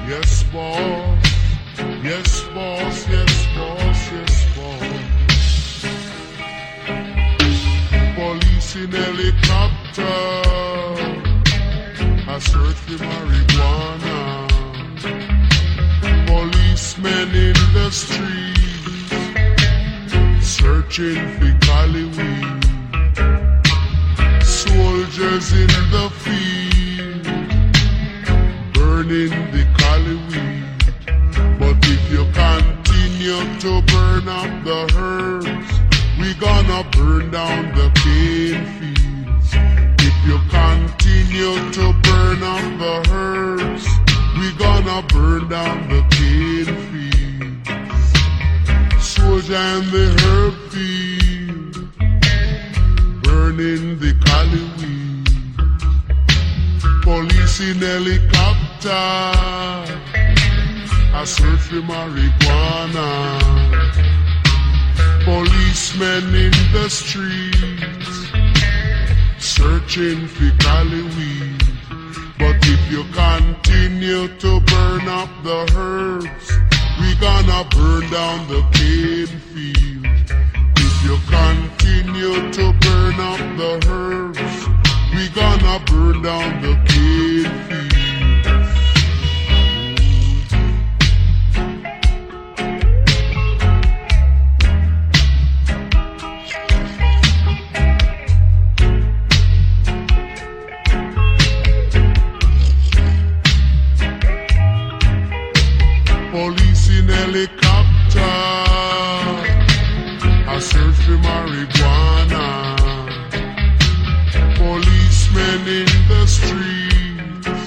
Yes, boss. Yes, boss. Yes, boss. Yes, boss. Police in helicopter. I search for marijuana. Policemen in the streets, searching for cali weed. Soldiers in the field, burning the cali weed. But if you continue to burn up the herbs, we gonna burn down the cane fields. If you continue to burn up the herbs, we gonna burn down the cane fields. Soldier in the herb field, burning the cali weed. Police in helicopter, I search for marijuana. Policemen in the streets, searching for cali weed. But if you continue to burn up the herbs, we gonna burn down the cane field. If you continue to burn up the herbs, we gonna burn down the cane field. Police in helicopter, I search for marijuana. Policemen in the streets,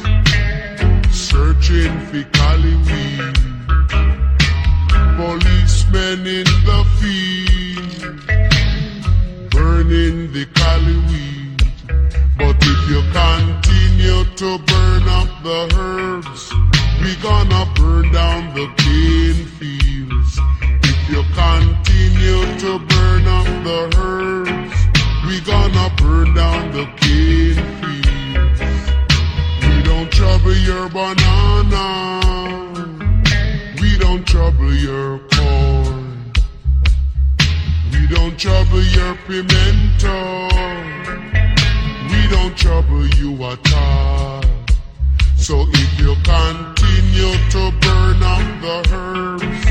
searching for cali weed. Policemen in the field, burning the cali weed. But if you continue to burn up the herbs, we gonna burn down the cane fields. If you continue to burn up the herbs, we gonna burn down the cane fields. We don't trouble your banana, we don't trouble your corn, we don't trouble your pimento, we don't trouble you at all. So if you continue to burn up the herbs,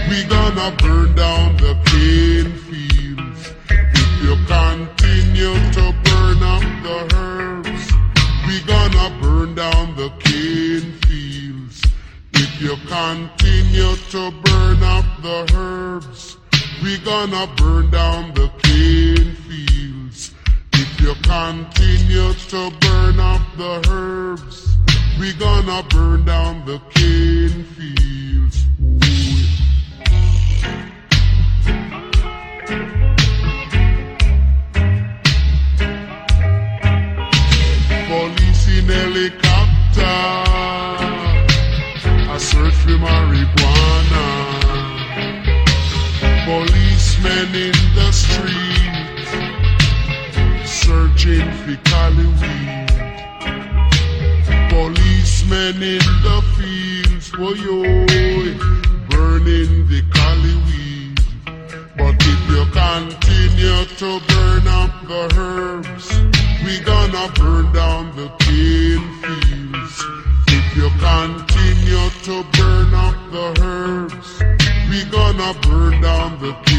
we gonna burn down the cane fields. If you continue to burn up the herbs, we gonna burn down the cane fields. If you continue to burn up the herbs, we gonna burn down the cane fields. If you continue to burn up the herbs, we gonna burn down the cane fields. Police in helicopter, I search for marijuana. Policemen in the streets, searching for cali weed. Policemen in the fields, burning the cali weed. But if you continue to burn up the herbs, we gonna burn down the cane fields. If you continue to burn up the herbs, we gonna burn down the cane